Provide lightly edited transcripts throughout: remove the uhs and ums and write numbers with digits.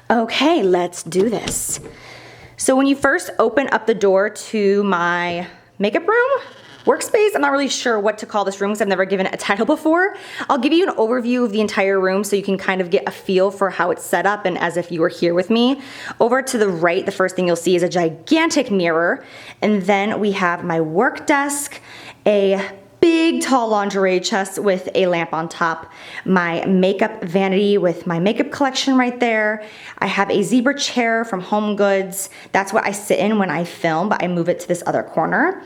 Okay, let's do this. So when you first open up the door to my makeup room, workspace, I'm not really sure what to call this room because I've never given it a title before. I'll give you an overview of the entire room so you can kind of get a feel for how it's set up and as if you were here with me. Over to the right, the first thing you'll see is a gigantic mirror, and then we have my work desk, a big tall lingerie chest with a lamp on top, my makeup vanity with my makeup collection right there. I have a zebra chair from Home Goods. That's what I sit in when I film, but I move it to this other corner.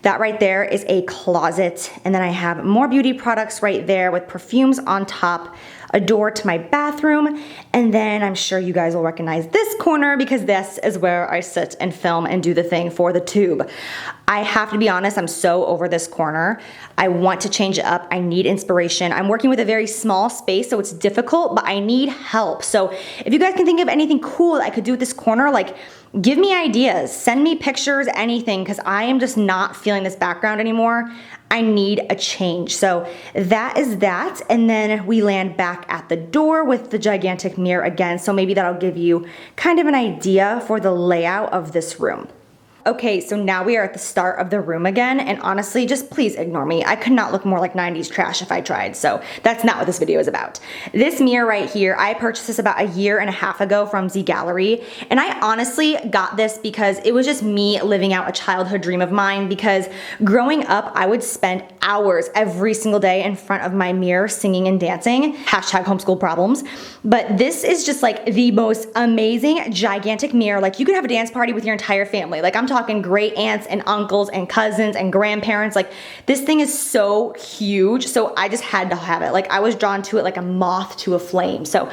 That right there is a closet, and then I have more beauty products right there with perfumes on top, a door to my bathroom, and then I'm sure you guys will recognize this corner because this is where I sit and film and do the thing for the tube. I have to be honest, I'm so over this corner. I want to change it up. I need inspiration. I'm working with a very small space, so it's difficult, but I need help. So if you guys can think of anything cool that I could do with this corner, like give me ideas, send me pictures, anything, because I am just not feeling this background anymore. I need a change. So that is that. And then we land back at the door with the gigantic mirror again. So maybe that'll give you kind of an idea for the layout of this room. Okay, so now we are at the start of the room again, and honestly, just please ignore me. I could not look more like 90s trash if I tried, so that's not what this video is about. This mirror right here, I purchased this about 1.5 years ago from Z Gallery, and I honestly got this because it was just me living out a childhood dream of mine, because growing up, I would spend hours every single day in front of my mirror singing and dancing, hashtag homeschool problems, but this is just like the most amazing, gigantic mirror. Like you could have a dance party with your entire family. Like I'm talking great aunts and uncles and cousins and grandparents. Like this thing is so huge. So I just had to have it. Like I was drawn to it like a moth to a flame. So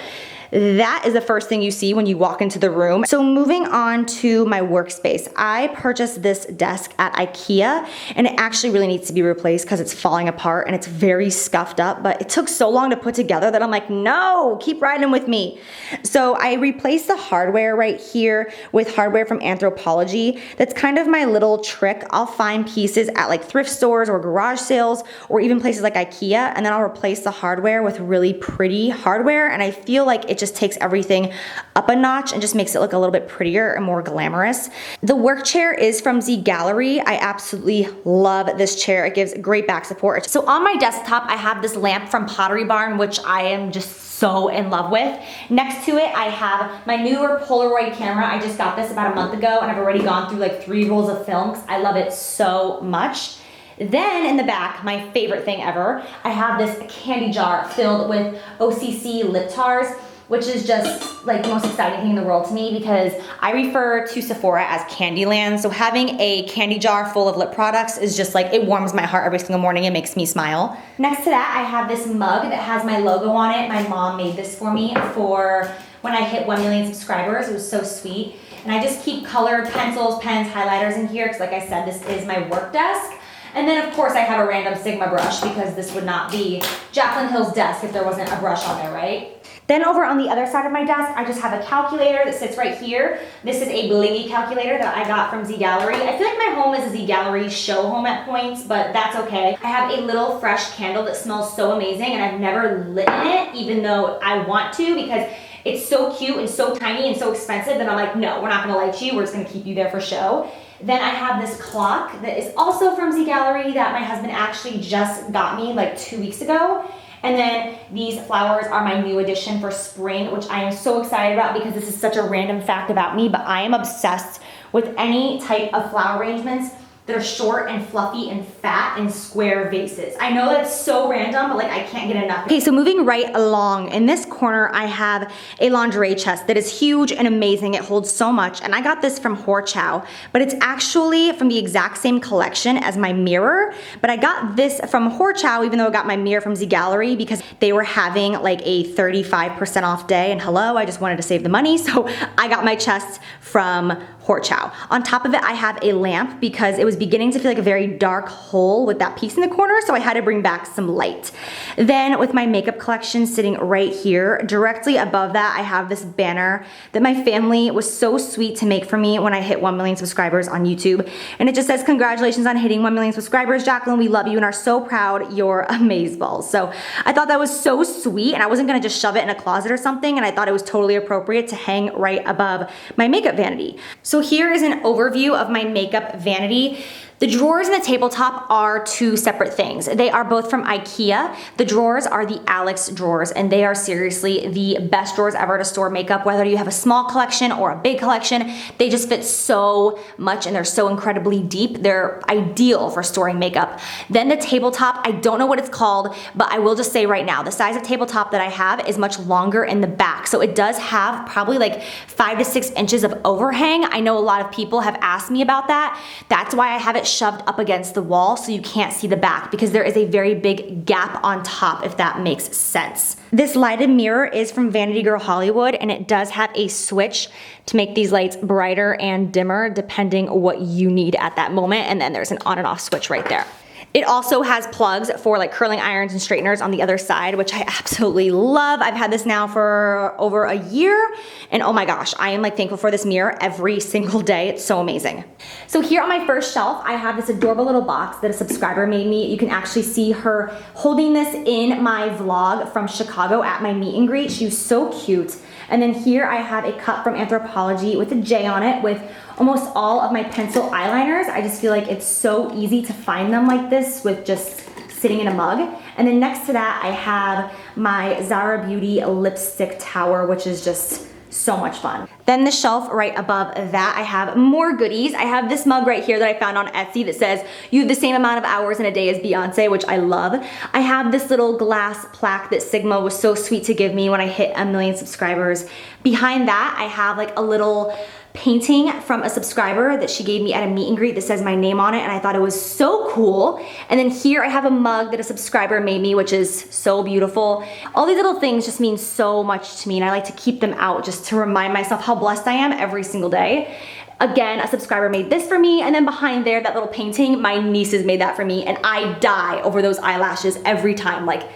that is the first thing you see when you walk into the room. So moving on to my workspace, I purchased this desk at IKEA, and it actually really needs to be replaced because it's falling apart and it's very scuffed up, but it took so long to put together that I'm like, no, keep riding with me. So I replaced the hardware right here with hardware from Anthropologie. That's kind of my little trick. I'll find pieces at like thrift stores or garage sales or even places like IKEA, and then I'll replace the hardware with really pretty hardware, and I feel like it just takes everything up a notch and just makes it look a little bit prettier and more glamorous. The work chair is from Z Gallery. I absolutely love this chair. It gives great back support. So on my desktop, I have this lamp from Pottery Barn, which I am just so in love with. Next to it, I have my newer Polaroid camera. I just got this about a month ago, and I've already gone through like 3 rolls of film because I love it so much. Then in the back, my favorite thing ever, I have this candy jar filled with OCC lip tars, which is just like the most exciting thing in the world to me because I refer to Sephora as Candyland. So having a candy jar full of lip products is just like, it warms my heart every single morning. It makes me smile. Next to that, I have this mug that has my logo on it. My mom made this for me for when I hit 1 million subscribers. It was so sweet. And I just keep colored pencils, pens, highlighters in here because like I said, this is my work desk. And then of course I have a random Sigma brush because this would not be Jaclynhill's desk if there wasn't a brush on there, right? Then over on the other side of my desk, I just have a calculator that sits right here. This is a blingy calculator that I got from Z Gallery. I feel like my home is a Z Gallery show home at points, but that's okay. I have a little fresh candle that smells so amazing, and I've never lit it, even though I want to, because it's so cute and so tiny and so expensive that I'm like, no, we're not gonna light you, we're just gonna keep you there for show. Then I have this clock that is also from Z Gallery that my husband actually just got me like 2 weeks ago. And then these flowers are my new addition for spring, which I am so excited about because this is such a random fact about me, but I am obsessed with any type of flower arrangements that are short and fluffy and fat and square vases. I know that's so random, but like I can't get enough. Okay, so moving right along, in this corner I have a lingerie chest that is huge and amazing. It holds so much, and I got this from Horchow, but it's actually from the exact same collection as my mirror, but I got this from Horchow even though I got my mirror from Z Gallery because they were having like a 35% off day, and hello, I just wanted to save the money, so I got my chest from Poor Chow. On top of it, I have a lamp because it was beginning to feel like a very dark hole with that piece in the corner, so I had to bring back some light. Then with my makeup collection sitting right here, directly above that, I have this banner that my family was so sweet to make for me when I hit 1 million subscribers on YouTube. And it just says, congratulations on hitting 1 million subscribers, Jaclyn. We love you and are so proud. You're amazeballs. So I thought that was so sweet, and I wasn't gonna just shove it in a closet or something, and I thought it was totally appropriate to hang right above my makeup vanity. So here is an overview of my makeup vanity. The drawers and the tabletop are two separate things. They are both from IKEA. The drawers are the Alex drawers, and they are seriously the best drawers ever to store makeup, whether you have a small collection or a big collection. They just fit so much and they're so incredibly deep. They're ideal for storing makeup. Then the tabletop, I don't know what it's called, but I will just say right now, the size of tabletop that I have is much longer in the back. So it does have probably like 5 to 6 inches of overhang. I know a lot of people have asked me about that. That's why I have it shoved up against the wall so you can't see the back, because there is a very big gap on top, if that makes sense. This lighted mirror is from Vanity Girl Hollywood, and it does have a switch to make these lights brighter and dimmer depending what you need at that moment, and then there's an on and off switch right there. It also has plugs for like curling irons and straighteners on the other side, which I absolutely love. I've had this now for over a year, and oh my gosh, I am like thankful for this mirror every single day. It's so amazing. So here on my first shelf, I have this adorable little box that a subscriber made me. You can actually see her holding this in my vlog from Chicago at my meet and greet. She was so cute. And then here I have a cup from Anthropologie with a J on it with almost all of my pencil eyeliners. I just feel like it's so easy to find them like this with just sitting in a mug. And then next to that, I have my Zara Beauty lipstick tower, which is just so much fun. Then the shelf right above that, I have more goodies. I have this mug right here that I found on Etsy that says, you have the same amount of hours in a day as Beyonce, which I love. I have this little glass plaque that Sigma was so sweet to give me when I hit 1 million subscribers. Behind that, I have like a little painting from a subscriber that she gave me at a meet and greet that says my name on it, and I thought it was so cool. And then here I have a mug that a subscriber made me, which is so beautiful. All these little things just mean so much to me, and I like to keep them out just to remind myself how blessed I am every single day. Again, a subscriber made this for me, and then behind there, that little painting, my nieces made that for me, and I die over those eyelashes every time. Like,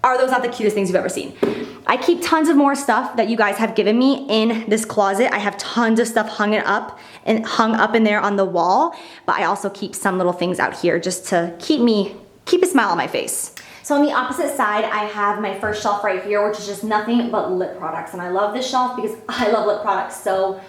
are those not the cutest things you've ever seen? I keep tons of more stuff that you guys have given me in this closet. I have tons of stuff hung up in there on the wall, but I also keep some little things out here just to keep a smile on my face. So on the opposite side, I have my first shelf right here, which is just nothing but lip products. And I love this shelf because I love lip products so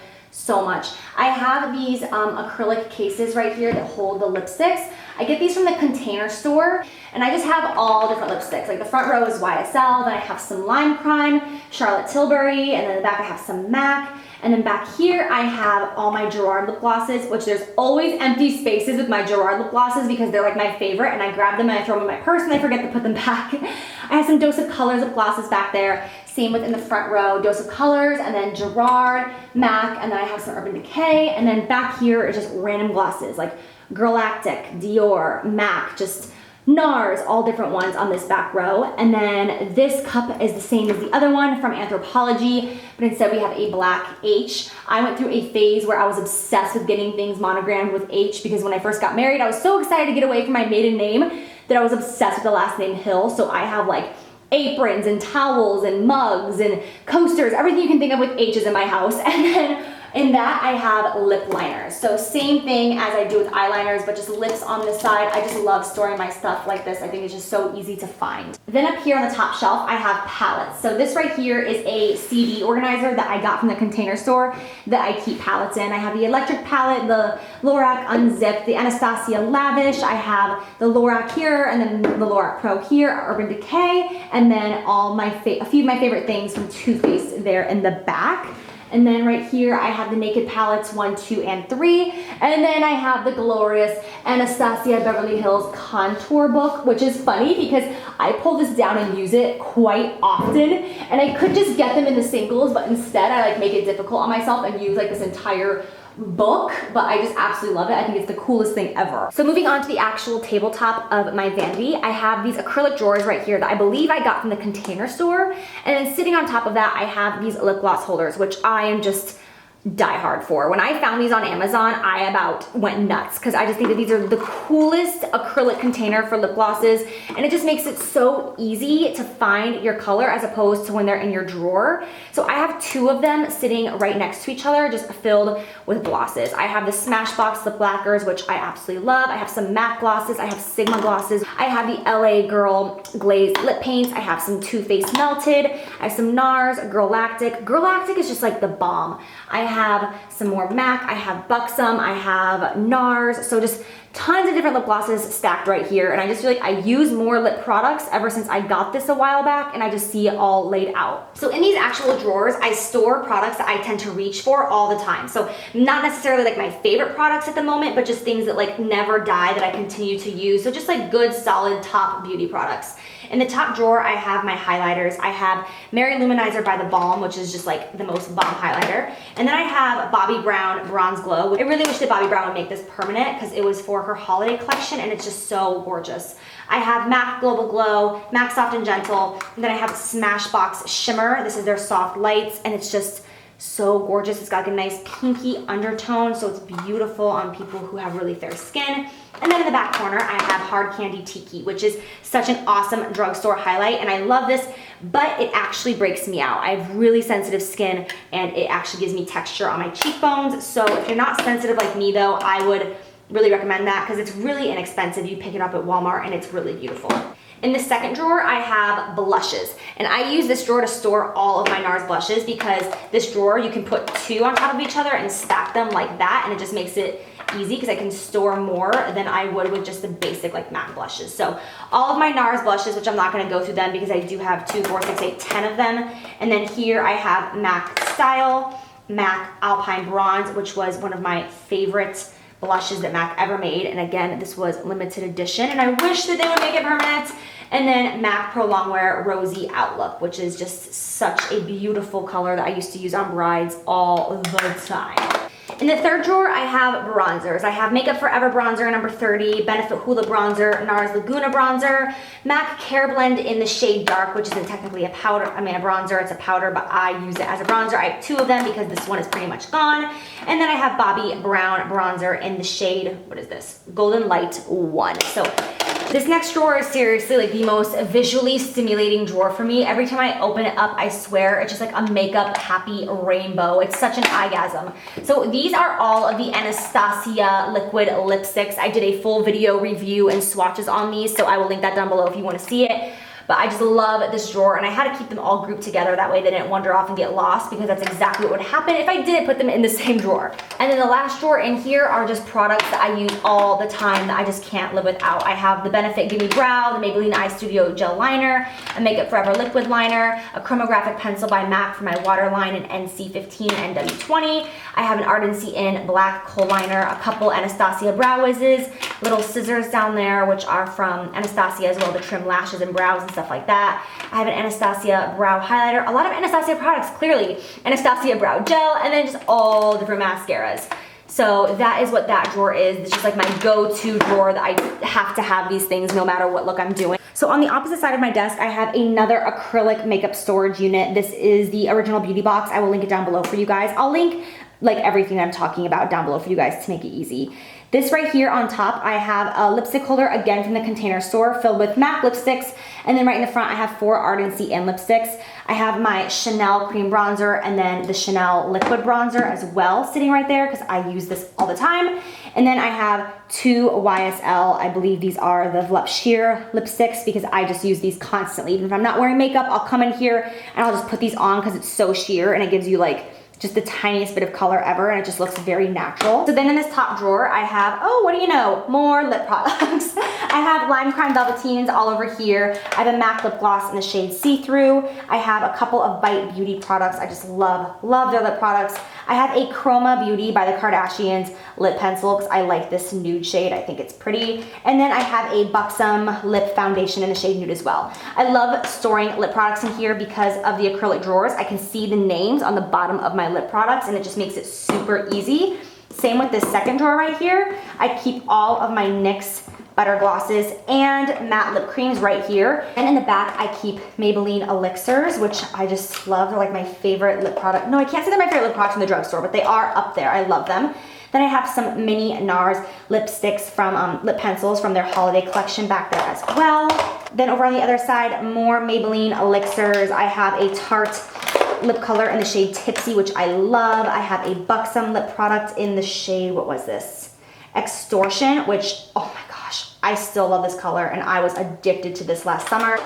much. I have these acrylic cases right here that hold the lipsticks. I get these from the Container Store, and I just have all different lipsticks. Like the front row is YSL, then I have some Lime Crime, Charlotte Tilbury, and then in the back I have some MAC. And then back here I have all my Gerard lip glosses, which there's always empty spaces with my Gerard lip glosses because they're like my favorite, and I grab them and I throw them in my purse and I forget to put them back. I have some Dose of Colors lip glosses back there. Same within the front row, Dose of Colors, and then Gerard, MAC, and then I have some Urban Decay. And then back here is just random glosses like Girlactic, Dior, MAC, just NARS, all different ones on this back row. And then this cup is the same as the other one from Anthropologie, but instead we have a black H. I went through a phase where I was obsessed with getting things monogrammed with H because when I first got married, I was so excited to get away from my maiden name that I was obsessed with the last name Hill. So I have like aprons and towels and mugs and coasters, everything you can think of with H's in my house. And then in that, I have lip liners. So same thing as I do with eyeliners, but just lips on this side. I just love storing my stuff like this. I think it's just so easy to find. Then up here on the top shelf, I have palettes. So this right here is a CD organizer that I got from the Container Store that I keep palettes in. I have the electric palette, the Lorac Unzipped, the Anastasia Lavish. I have the Lorac here, and then the Lorac Pro here, Urban Decay, and then a few of my favorite things from Too Faced there in the back. And then right here, I have the Naked Palettes 1, 2, and 3. And then I have the glorious Anastasia Beverly Hills Contour Book, which is funny because I pull this down and use it quite often. And I could just get them in the singles, but instead I like make it difficult on myself and use like this entire book, but I just absolutely love it. I think it's the coolest thing ever. So moving on to the actual tabletop of my vanity, I have these acrylic drawers right here that I believe I got from the Container Store. And then sitting on top of that, I have these lip gloss holders, which I am just die hard for. When I found these on Amazon, I about went nuts because I just think that these are the coolest acrylic container for lip glosses, and it just makes it so easy to find your color as opposed to when they're in your drawer. So I have 2 of them sitting right next to each other, just filled with glosses. I have the Smashbox lip lacquers, which I absolutely love. I have some matte glosses. I have Sigma glosses. I have the LA Girl glazed lip paints. I have some Too Faced melted. I have some NARS Girl Lactic. Girl Lactic is just like the bomb. I have some more MAC, I have Buxom, I have NARS, so just tons of different lip glosses stacked right here, and I just feel like I use more lip products ever since I got this a while back, and I just see it all laid out. So in these actual drawers, I store products that I tend to reach for all the time. So not necessarily like my favorite products at the moment, but just things that like never die that I continue to use. So just like good, solid top beauty products. In the top drawer, I have my highlighters. I have Mary Luminizer by The Balm, which is just like the most bomb highlighter. And then I have Bobbi Brown Bronze Glow. I really wish that Bobbi Brown would make this permanent because it was for her holiday collection and it's just so gorgeous. I have MAC Global Glow, MAC Soft and Gentle, and then I have Smashbox Shimmer. This is their soft lights, and it's just so gorgeous. It's got like a nice pinky undertone, so it's beautiful on people who have really fair skin. And then in the back corner, I have Hard Candy Tiki, which is such an awesome drugstore highlight, and I love this, but it actually breaks me out. I have really sensitive skin, and it actually gives me texture on my cheekbones. So if you're not sensitive like me though, I would really recommend that because it's really inexpensive. You pick it up at Walmart, and it's really beautiful. In the second drawer, I have blushes, and I use this drawer to store all of my NARS blushes because this drawer, you can put 2 on top of each other and stack them like that, and it just makes it easy because I can store more than I would with just the basic like matte blushes. So all of my NARS blushes, which I'm not going to go through them because I do have 2, 4, 6, 8, 10 of them. And then here I have MAC Style, MAC Alpine Bronze, which was one of my favorite blushes that MAC ever made, and again, this was limited edition, and I wish that they would make it permanent. And then MAC Pro Longwear Rosy Outlook, which is just such a beautiful color that I used to use on brides all the time. In the third drawer, I have bronzers. I have Makeup Forever Bronzer number 30, Benefit Hula Bronzer, NARS Laguna Bronzer, MAC Care Blend in the shade Dark, which isn't technically a powder, I mean a bronzer, it's a powder, but I use it as a bronzer. I have 2 of them because this one is pretty much gone. And then I have Bobbi Brown Bronzer in the shade, what is this? Golden Light 1. So this next drawer is seriously like the most visually stimulating drawer for me. Every time I open it up, I swear it's just like a makeup happy rainbow. It's such an orgasm. So these are all of the Anastasia liquid lipsticks. I did a full video review and swatches on these, so I will link that down below if you want to see it. But I just love this drawer, and I had to keep them all grouped together. That way they didn't wander off and get lost, because that's exactly what would happen if I didn't put them in the same drawer. And then the last drawer in here are just products that I use all the time that I just can't live without. I have the Benefit Gimme Brow, the Maybelline Eye Studio Gel Liner, a Makeup Forever Liquid Liner, a chromographic pencil by MAC for my waterline in NC15 and W20. I have an Ardency in Black Kohl Liner, a couple Anastasia Brow Wizzes, little scissors down there, which are from Anastasia as well, to trim lashes and brows and stuff like that. I have an Anastasia Brow Highlighter, a lot of Anastasia products, clearly. Anastasia Brow Gel, and then just all different mascaras. So that is what that drawer is. It's just like my go-to drawer that I have to have these things no matter what look I'm doing. So on the opposite side of my desk, I have another acrylic makeup storage unit. This is the Original Beauty Box. I will link it down below for you guys. I'll link like everything that I'm talking about down below for you guys to make it easy. This right here on top, I have a lipstick holder, again from the Container Store, filled with MAC lipsticks. And then right in the front, I have 4 Ardency in lipsticks. I have my Chanel cream bronzer and then the Chanel liquid bronzer as well sitting right there because I use this all the time. And then I have 2 YSL, I believe these are the Volupte Sheer lipsticks because I just use these constantly. Even if I'm not wearing makeup, I'll come in here and I'll just put these on because it's so sheer and it gives you like just the tiniest bit of color ever, and it just looks very natural. So then in this top drawer, I have, oh, what do you know? More lip products. I have Lime Crime Velveteens all over here. I have a MAC lip gloss in the shade See-Through. I have a couple of Bite Beauty products. I just love their lip products. I have a Chroma Beauty by the Kardashians lip pencil because I like this nude shade. I think it's pretty. And then I have a Buxom lip foundation in the shade Nude as well. I love storing lip products in here because of the acrylic drawers. I can see the names on the bottom of my lip products and it just makes it super easy. Same with this second drawer right here. I keep all of my NYX butter glosses and matte lip creams right here. And in the back, I keep Maybelline Elixirs, which I just love. They're like my favorite lip product. No, I can't say they're my favorite lip products in the drugstore, but they are up there. I love them. Then I have some mini NARS lipsticks from, lip pencils from their holiday collection back there as well. Then over on the other side, more Maybelline Elixirs. I have a Tarte lip color in the shade Tipsy, which I love. I have a Buxom lip product in the shade, what was this? Extortion, which, oh my gosh, I still love this color and I was addicted to this last summer.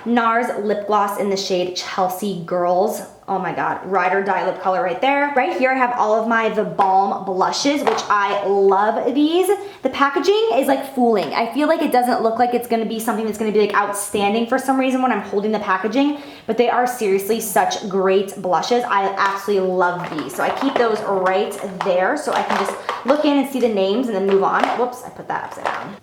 NARS lip gloss in the shade Chelsea Girls. Oh my God, ride or die lip color right there. Right here I have all of my The Balm blushes, which I love these. The packaging is like fooling. I feel like it doesn't look like it's gonna be something that's gonna be like outstanding for some reason when I'm holding the packaging, but they are seriously such great blushes. I absolutely love these. So I keep those right there so I can just look in and see the names and then move on. Whoops, I put that upside down.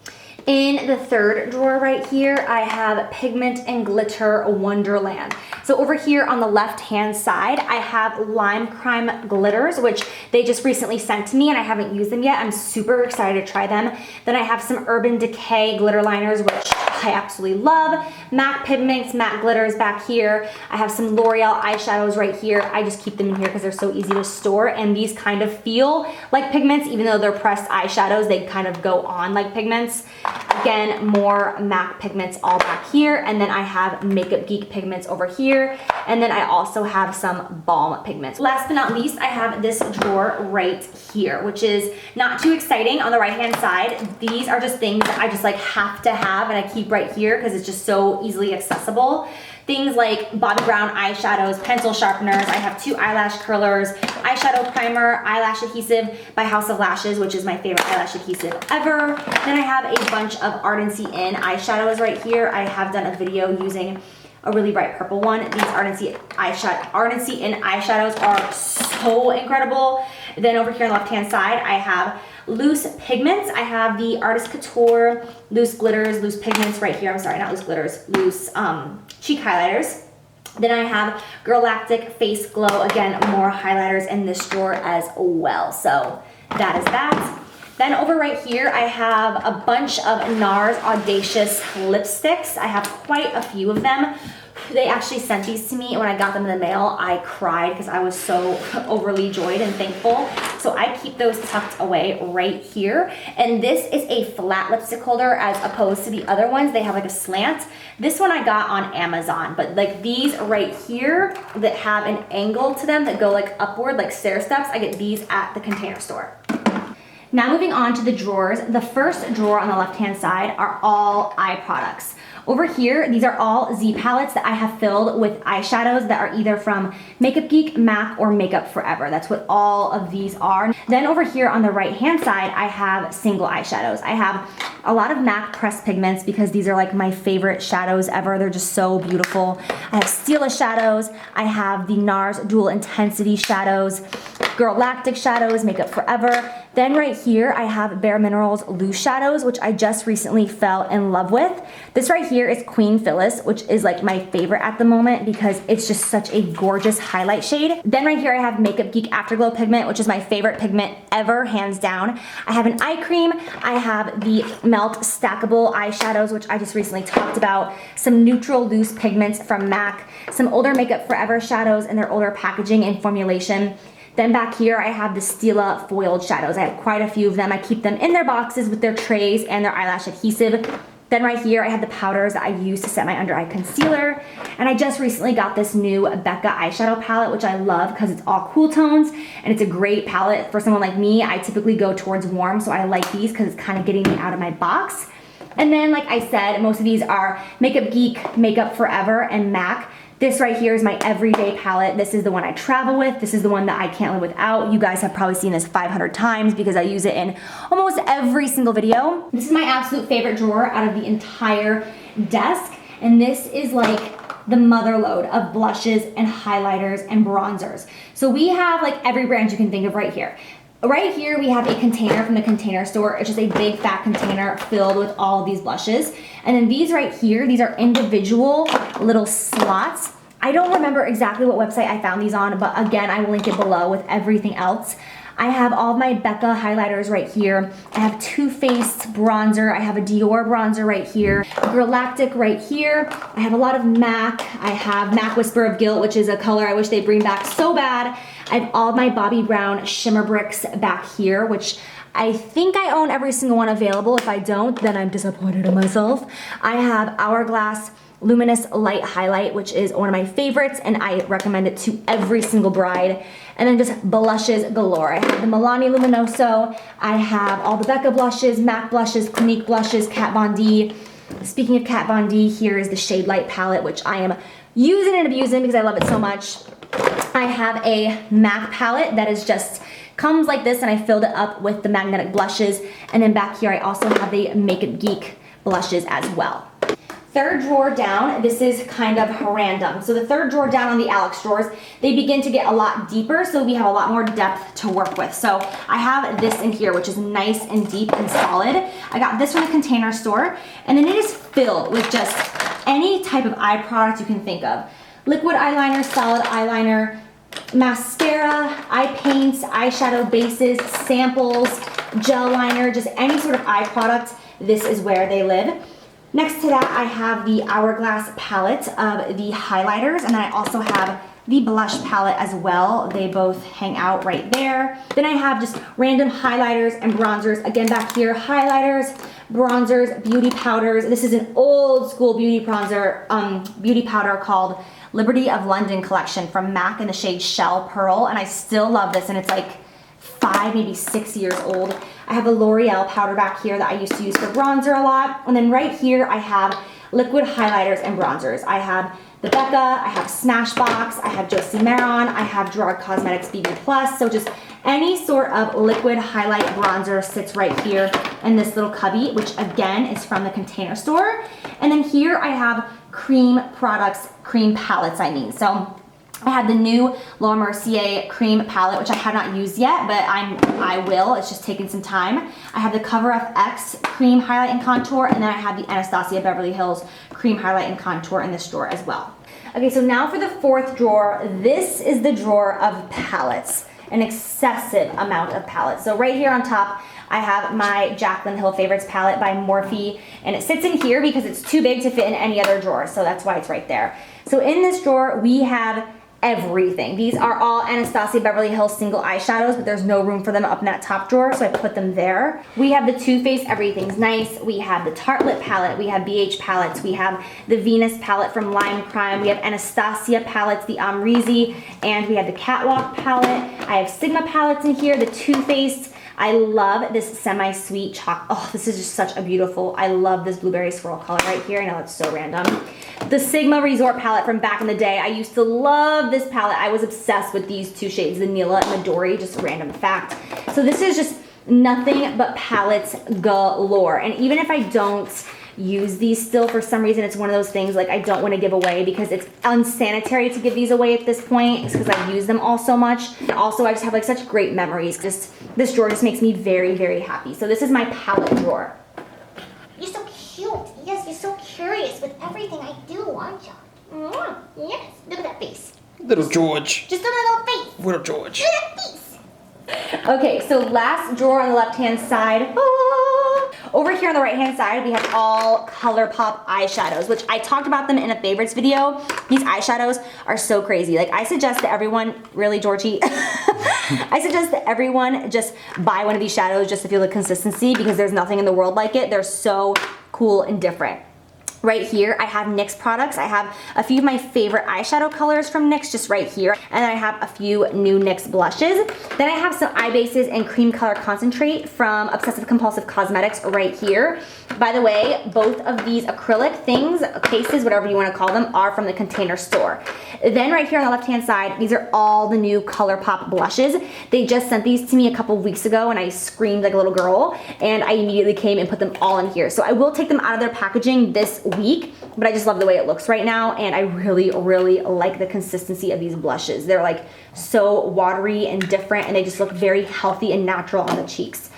In the third drawer right here, I have Pigment and Glitter Wonderland. So over here on the left-hand side, I have Lime Crime Glitters, which they just recently sent to me and I haven't used them yet. I'm super excited to try them. Then I have some Urban Decay glitter liners, which I absolutely love. MAC Pigments, matte glitters back here. I have some L'Oreal eyeshadows right here. I just keep them in here because they're so easy to store, and these kind of feel like pigments, even though they're pressed eyeshadows, they kind of go on like pigments. Again, more MAC pigments all back here, and then I have Makeup Geek pigments over here, and then I also have some balm pigments. Last but not least, I have this drawer right here, which is not too exciting. On the right-hand side, these are just things that I just like have to have, and I keep right here because it's just so easily accessible. Things like Bobbi Brown eyeshadows, pencil sharpeners. I have 2 eyelash curlers, eyeshadow primer, eyelash adhesive by House of Lashes, which is my favorite eyelash adhesive ever. Then I have a bunch of Ardency In eyeshadows right here. I have done a video using a really bright purple one. These Ardency In eyeshadows are so incredible. Then over here on the left-hand side, I have loose pigments. I have the Artist Couture loose glitters, loose pigments right here. I'm sorry, not loose glitters, loose cheek highlighters. Then I have Girlactic Face Glow. Again, more highlighters in this drawer as well. So that is that. Then over right here, I have a bunch of NARS Audacious lipsticks. I have quite a few of them. They actually sent these to me, and when I got them in the mail, I cried because I was so overly joyed and thankful. So I keep those tucked away right here. And this is a flat lipstick holder as opposed to the other ones. They have like a slant. This one I got on Amazon, but like these right here that have an angle to them that go like upward, like stair steps, I get these at the Container Store. Now moving on to the drawers. The first drawer on the left-hand side are all eye products. Over here, these are all Z palettes that I have filled with eyeshadows that are either from Makeup Geek, MAC, or Makeup Forever. That's what all of these are. Then over here on the right-hand side, I have single eyeshadows. I have a lot of MAC pressed pigments because these are like my favorite shadows ever. They're just so beautiful. I have Stila shadows. I have the NARS Dual Intensity shadows, Girlactic shadows, Makeup Forever. Then right here, I have Bare Minerals loose shadows, which I just recently fell in love with. This right here is Queen Phyllis, which is like my favorite at the moment because it's just such a gorgeous highlight shade. Then right here, I have Makeup Geek Afterglow pigment, which is my favorite pigment ever, hands down. I have an eye cream. I have the Melt Stackable eyeshadows, which I just recently talked about. Some neutral loose pigments from MAC. Some older Makeup Forever shadows in their older packaging and formulation. Then back here, I have the Stila foiled shadows. I have quite a few of them. I keep them in their boxes with their trays and their eyelash adhesive. Then right here, I have the powders that I use to set my under eye concealer. And I just recently got this new Becca eyeshadow palette, which I love because it's all cool tones. And it's a great palette for someone like me. I typically go towards warm, so I like these because it's kind of getting me out of my box. And then, like I said, most of these are Makeup Geek, Makeup Forever, and MAC. This right here is my everyday palette. This is the one I travel with. This is the one that I can't live without. You guys have probably seen this 500 times because I use it in almost every single video. This is my absolute favorite drawer out of the entire desk. And this is like the mother load of blushes and highlighters and bronzers. So we have like every brand you can think of right here. Right here, we have a container from the Container Store. It's just a big fat container filled with all of these blushes. And then these right here, these are individual little slots. I don't remember exactly what website I found these on, but again, I will link it below with everything else. I have all of my Becca highlighters right here. I have Too Faced bronzer. I have a Dior bronzer right here. Galactic right here. I have a lot of MAC. I have MAC Whisper of Guilt, which is a color I wish they'd bring back so bad. I have all of my Bobbi Brown shimmer bricks back here, which I think I own every single one available. If I don't, then I'm disappointed in myself. I have Hourglass Luminous Light Highlight, which is one of my favorites, and I recommend it to every single bride. And then just blushes galore. I have the Milani Luminoso. I have all the Becca blushes, MAC blushes, Clinique blushes, Kat Von D. Speaking of Kat Von D, here is the Shade Light palette, which I am using and abusing because I love it so much. I have a MAC palette that is just comes like this, and I filled it up with the magnetic blushes. And then back here I also have the Makeup Geek blushes as well. Third drawer down, this is kind of random. So the third drawer down on the Alex drawers, they begin to get a lot deeper, so we have a lot more depth to work with. So I have this in here, which is nice and deep and solid. I got this from the Container Store, and then it is filled with just any type of eye product you can think of. Liquid eyeliner, solid eyeliner, mascara, eye paints, eyeshadow bases, samples, gel liner, just any sort of eye product. This is where they live. Next to that, I have the Hourglass palette of the highlighters, and then I also have the blush palette as well. They both hang out right there. Then I have just random highlighters and bronzers. Again, back here, highlighters, bronzers, beauty powders. This is an old school beauty powder called Liberty of London collection from MAC in the shade Shell Pearl, and I still love this, and it's like 5, maybe 6 years old. I have a L'Oreal powder back here that I used to use for bronzer a lot. And then right here I have liquid highlighters and bronzers. I have the Becca, I have Smashbox, I have Josie Maran, I have Gerard Cosmetics BB Plus. So just any sort of liquid highlight bronzer sits right here in this little cubby, which again is from the Container Store. And then here I have cream products, cream palettes I mean. So I have the new Laura Mercier cream palette, which I have not used yet, but I will. It's just taking some time. I have the Cover FX cream highlight and contour, and then I have the Anastasia Beverly Hills cream highlight and contour in this drawer as well. Okay, so now for the fourth drawer. This is the drawer of palettes, an excessive amount of palettes. So right here on top, I have my Jaclynhill Favorites palette by Morphe, and it sits in here because it's too big to fit in any other drawer, so that's why it's right there. So in this drawer, we have everything. These are all Anastasia Beverly Hills single eyeshadows, but there's no room for them up in that top drawer, so I put them there. We have the Too Faced Everything's Nice. We have the Tarte Lip palette. We have BH palettes. We have the Venus palette from Lime Crime. We have Anastasia palettes, the Amrezy, and we have the Catwalk palette. I have Sigma palettes in here, the Too Faced. I love this semi-sweet chocolate. Oh, this is just such a beautiful, I love this blueberry swirl color right here. I know it's so random. The Sigma Resort palette from back in the day. I used to love this palette. I was obsessed with these two shades, the Nila and the Dory, just a random fact. So this is just nothing but palettes galore. And even if I don't use these still, for some reason it's one of those things like I don't want to give away because it's unsanitary to give these away at this point. It's because I use them all so much. And also I just have like such great memories. Just this drawer just makes me very, very happy. So this is my palette drawer. You're so cute. Yes, you're so curious with everything I do, aren't you? Yes, look at that face. Little George. Just a little face. Little George. Look at that face. Okay, so last drawer on the left-hand side. Over here on the right-hand side, we have all ColourPop eyeshadows, which I talked about them in a favorites video. These eyeshadows are so crazy. Like, I suggest that everyone, really, Georgie? I suggest that everyone just buy one of these shadows just to feel the consistency because there's nothing in the world like it. They're so cool and different. Right here, I have NYX products. I have a few of my favorite eyeshadow colors from NYX just right here. And then I have a few new NYX blushes. Then I have some eye bases and cream color concentrate from Obsessive Compulsive Cosmetics right here. By the way, both of these acrylic things, cases, whatever you want to call them, are from the Container Store. Then right here on the left-hand side, these are all the new ColourPop blushes. They just sent these to me a couple weeks ago and I screamed like a little girl and I immediately came and put them all in here. So I will take them out of their packaging this week, but I just love the way it looks right now and I really, really like the consistency of these blushes. They're like so watery and different and they just look very healthy and natural on the cheeks.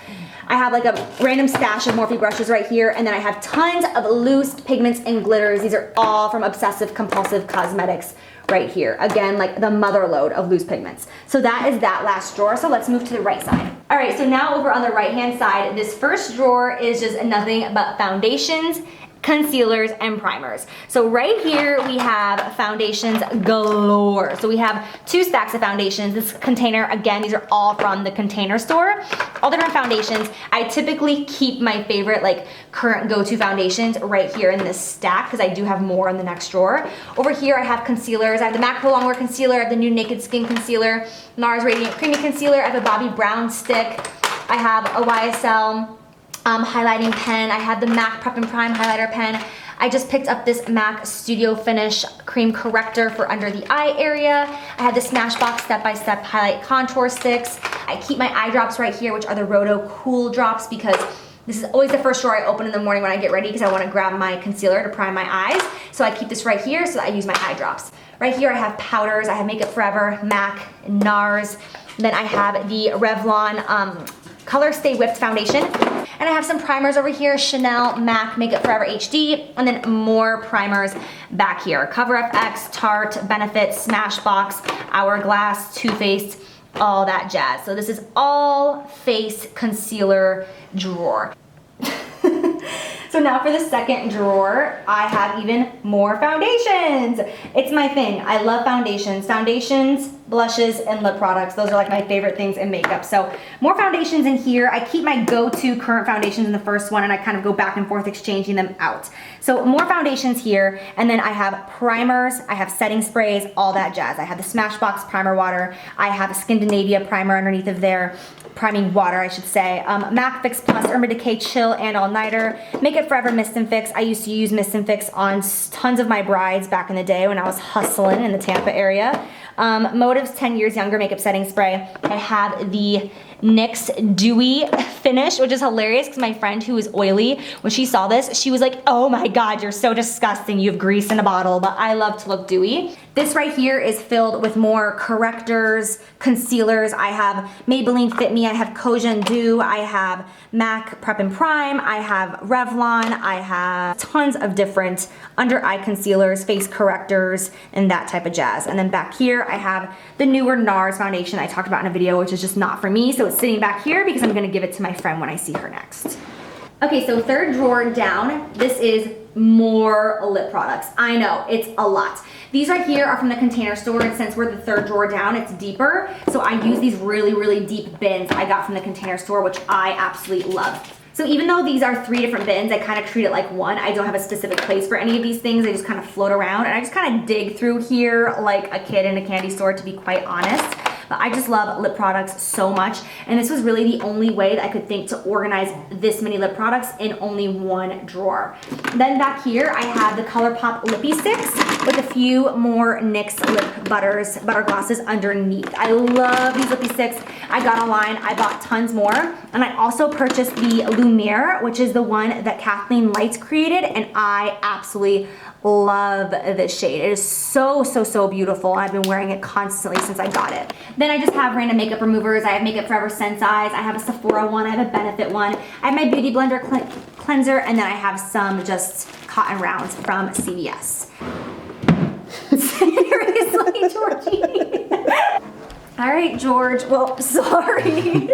I have like a random stash of Morphe brushes right here, and then I have tons of loose pigments and glitters. These are all from Obsessive Compulsive Cosmetics right here. Again, like the mother load of loose pigments. So that is that last drawer. So let's move to the right side. All right, so now over on the right-hand side, this first drawer is just nothing but foundations, concealers, and primers. So right here we have foundations galore. So we have 2 stacks of foundations. This container, again, these are all from the Container Store. All different foundations. I typically keep my favorite like current go-to foundations right here in this stack because I do have more in the next drawer. Over here I have concealers. I have the MAC Pro Longwear Concealer, I have the new Naked Skin Concealer, NARS Radiant Creamy Concealer, I have a Bobbi Brown stick, I have a YSL highlighting pen. I have the MAC Prep and Prime highlighter pen. I just picked up this MAC Studio Finish cream corrector for under the eye area. I have the Smashbox Step by Step highlight contour sticks. I keep my eye drops right here, which are the Roto Cool Drops, because this is always the first drawer I open in the morning when I get ready because I want to grab my concealer to prime my eyes. So I keep this right here so that I use my eye drops. Right here I have powders. I have Makeup Forever, MAC, NARS. Then I have the Revlon Color Stay Whipped Foundation. And I have some primers over here, Chanel, MAC, Makeup Forever HD, and then more primers back here. Cover FX, Tarte, Benefit, Smashbox, Hourglass, Too Faced, all that jazz. So this is all face concealer drawer. So now for the second drawer, I have even more foundations. It's my thing. I love foundations. Foundations, blushes, and lip products. Those are like my favorite things in makeup. So more foundations in here. I keep my go-to current foundations in the first one and I kind of go back and forth exchanging them out. So more foundations here, and then I have primers, I have setting sprays, all that jazz. I have the Smashbox Primer Water. I have a Skindinavia primer underneath of there. Priming water, I should say. MAC Fix Plus Urban Decay Chill and All Nighter. Makeup Forever Mist and Fix. I used to use Mist and Fix on tons of my brides back in the day when I was hustling in the Tampa area. Motive's 10 Years Younger Makeup Setting Spray. I have the NYX Dewy Finish, which is hilarious because my friend who is oily, when she saw this, she was like, oh my God, you're so disgusting. You have grease in a bottle, but I love to look dewy. This right here is filled with more correctors, concealers. I have Maybelline Fit Me, I have Kojun Dew, I have MAC Prep and Prime, I have Revlon, I have tons of different under eye concealers, face correctors, and that type of jazz. And then back here, I have the newer NARS foundation I talked about in a video, which is just not for me, so it's sitting back here because I'm gonna give it to my friend when I see her next. Okay, so third drawer down, this is more lip products. I know, it's a lot. These right here are from the Container Store, and since we're the third drawer down, it's deeper. So I use these really, really deep bins I got from the Container Store, which I absolutely love. So even though these are 3 different bins, I kind of treat it like one. I don't have a specific place for any of these things. They just kind of float around, and I just kind of dig through here like a kid in a candy store, to be quite honest. But I just love lip products so much, and this was really the only way that I could think to organize this many lip products in only one drawer. Then back here, I have the ColourPop Lippy Sticks with a few more NYX lip butter glosses underneath. I love these lippy sticks. I got online, I bought tons more, and I also purchased the Lumiere, which is the one that Kathleen Lights created, and I absolutely love this shade. It is so, so, so beautiful. I've been wearing it constantly since I got it. Then I just have random makeup removers. I have Makeup Forever Sense Eyes. I have a Sephora one. I have a Benefit one. I have my Beauty Blender cleanser, and then I have some just cotton rounds from CVS. Seriously, Georgie. All right, George. Well, sorry.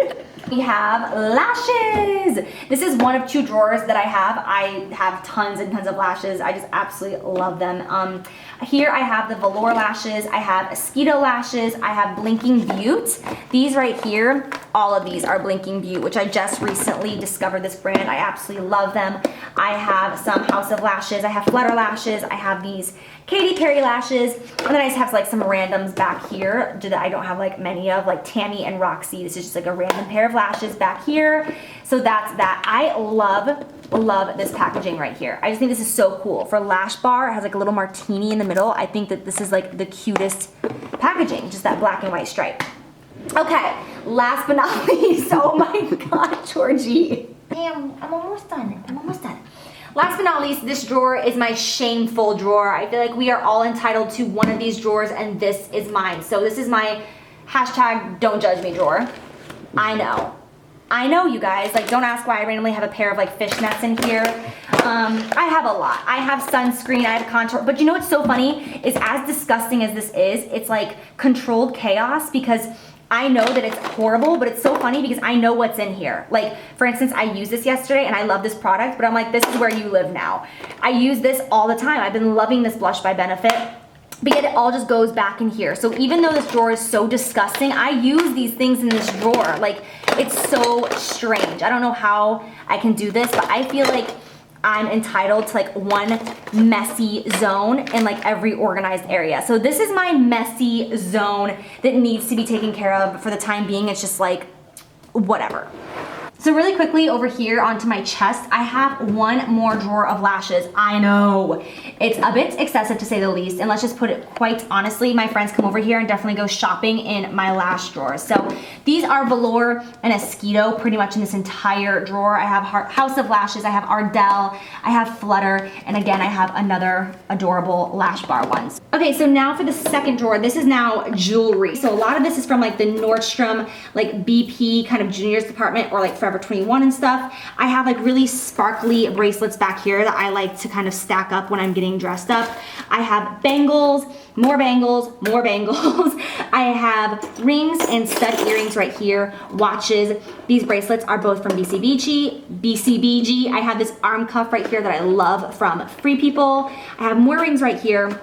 We have lashes. This is one of 2 drawers that I have. I have tons and tons of lashes. I just absolutely love them. Here I have the Velour lashes. I have Esquito lashes. I have Blinking Butte. These right here, all of these are Blinking Butte, which I just recently discovered this brand. I absolutely love them. I have some House of Lashes. I have Flutter lashes. I have these Katy Perry lashes. And then I just have like some randoms back here that I don't have like many of, like Tammy and Roxy. This is just like a random pair of lashes back here. So that's that. I love this packaging right here. I just think this is so cool. For Lash Bar, it has like a little martini in the middle. I think that this is like the cutest packaging, just that black and white stripe. Okay, last but not least, oh my God, Georgie. Damn, I'm almost done. I'm almost done. Last but not least, this drawer is my shameful drawer. I feel like we are all entitled to one of these drawers, and this is mine. So this is my hashtag don't judge me drawer. I know. I know, you guys, like, don't ask why I randomly have a pair of like fishnets in here. I have a lot. I have sunscreen, I have contour, but you know what's so funny is as disgusting as this is, it's like controlled chaos because I know that it's horrible, but it's so funny because I know what's in here. Like, for instance, I used this yesterday and I love this product, but I'm like, this is where you live now. I use this all the time. I've been loving this blush by Benefit. But yet it all just goes back in here. So even though this drawer is so disgusting, I use these things in this drawer. Like, it's so strange. I don't know how I can do this, but I feel like I'm entitled to like one messy zone in like every organized area. So this is my messy zone that needs to be taken care of for the time being. It's just like, whatever. So really quickly over here onto my chest, I have one more drawer of lashes. I know, it's a bit excessive to say the least, and let's just put it quite honestly, my friends come over here and definitely go shopping in my lash drawers. So these are Velour and Mosquito pretty much in this entire drawer. I have House of Lashes, I have Ardell, I have Flutter, and again, I have another adorable lash bar ones. Okay, so now for the second drawer, this is now jewelry. So a lot of this is from like the Nordstrom, like BP kind of juniors department or like Forever 21 and stuff. I have like really sparkly bracelets back here that I like to kind of stack up when I'm getting dressed up. I have bangles, more bangles, more bangles. I have rings and stud earrings right here, watches. These bracelets are both from BCBG. I have this arm cuff right here that I love from Free People. I have more rings right here.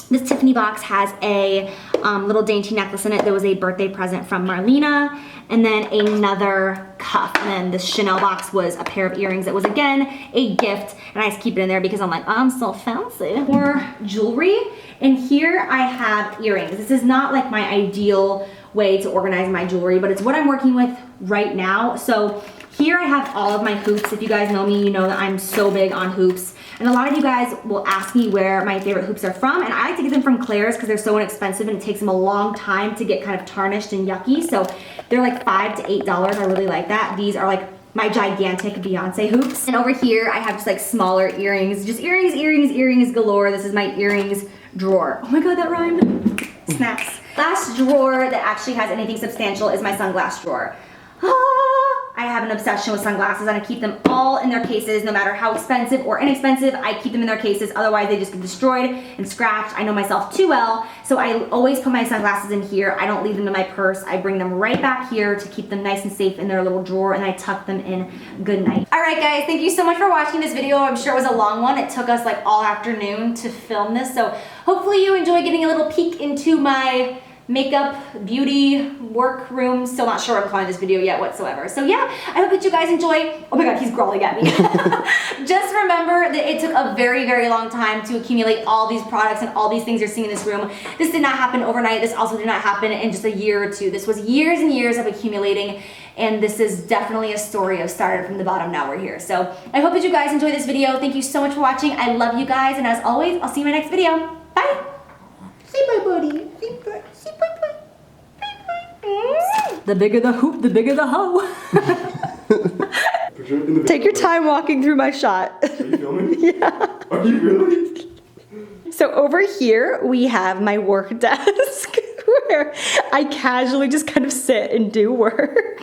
This Tiffany box has a little dainty necklace in it that was a birthday present from Marlena, and then another cuff. And then this Chanel box was a pair of earrings that was, again, a gift, and I just keep it in there because I'm like, I'm so fancy. More jewelry, and here I have earrings. This is not like my ideal way to organize my jewelry, but it's what I'm working with right now. So here I have all of my hoops. If you guys know me, you know that I'm so big on hoops. And a lot of you guys will ask me where my favorite hoops are from, and I like to get them from Claire's because they're so inexpensive and it takes them a long time to get kind of tarnished and yucky. So they're like $5 to $8. I really like that. These are like my gigantic Beyonce hoops. And over here I have just like smaller earrings. Just earrings, earrings, earrings galore. This is my earrings drawer. Oh my god, that rhymed. Snaps. Last drawer that actually has anything substantial is my sunglass drawer. I have an obsession with sunglasses and I keep them all in their cases, no matter how expensive or inexpensive. I keep them in their cases, otherwise they just get destroyed and scratched. I know myself too well, so I always put my sunglasses in here. I don't leave them in my purse. I bring them right back here to keep them nice and safe in their little drawer, and I tuck them in good night. All right guys, thank you so much for watching this video. I'm sure it was a long one. It took us like all afternoon to film this, so hopefully you enjoy getting a little peek into my makeup, beauty, workroom. Still not sure what I'm calling this video yet whatsoever. So yeah, I hope that you guys enjoy. Oh my god, he's growling at me. Just remember that it took a very, very long time to accumulate all these products and all these things you're seeing in this room. This did not happen overnight. This also did not happen in just a year or two. This was years and years of accumulating, and this is definitely a story of started from the bottom, now we're here. So I hope that you guys enjoy this video. Thank you so much for watching. I love you guys, and as always, I'll see you in my next video. Bye! Say bye, buddy. Say bye. Say bye, bye. Bye, bye. The bigger the hoop, the bigger the hoe. Take your time walking through my shot. Are you filming? Yeah. Are you really? So over here, we have my work desk where I casually just kind of sit and do work.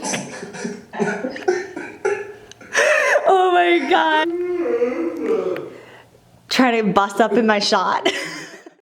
Oh my god. Trying to bust up in my shot.